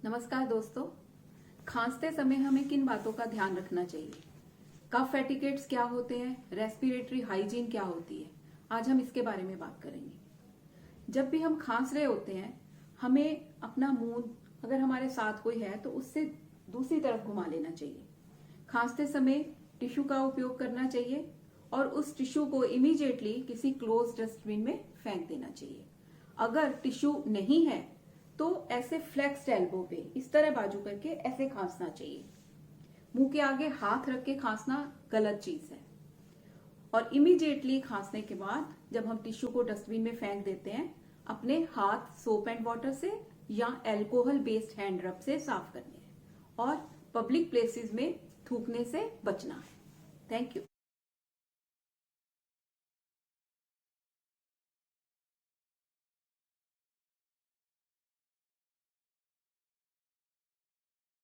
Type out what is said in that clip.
नमस्कार दोस्तों। खांसते समय हमें किन बातों का ध्यान रखना चाहिए? कफ एटिकेट्स क्या होते हैं? रेस्पिरेटरी हाइजीन क्या होती है? आज हम इसके बारे में बात करेंगे। जब भी हम खांस रहे होते हैं, हमें अपना मुंह, अगर हमारे साथ कोई है तो उससे दूसरी तरफ घुमा लेना चाहिए। खांसते समय टिश्यू का उपयोग करना चाहिए और उस टिश्यू को इमीडिएटली किसी क्लोज डस्टबिन में फेंक देना चाहिए। अगर टिश्यू नहीं है तो ऐसे फ्लेक्स्ड एल्बो पे इस तरह बाजू करके ऐसे खांसना चाहिए। मुंह के आगे हाथ रख के खांसना गलत चीज है। और इमीडिएटली खांसने के बाद जब हम टिश्यू को डस्टबिन में फेंक देते हैं, अपने हाथ सोप एंड वाटर से या अल्कोहल बेस्ड हैंड रब से साफ करने हैं और पब्लिक प्लेसेस में थूकने से बचना है। Thank you.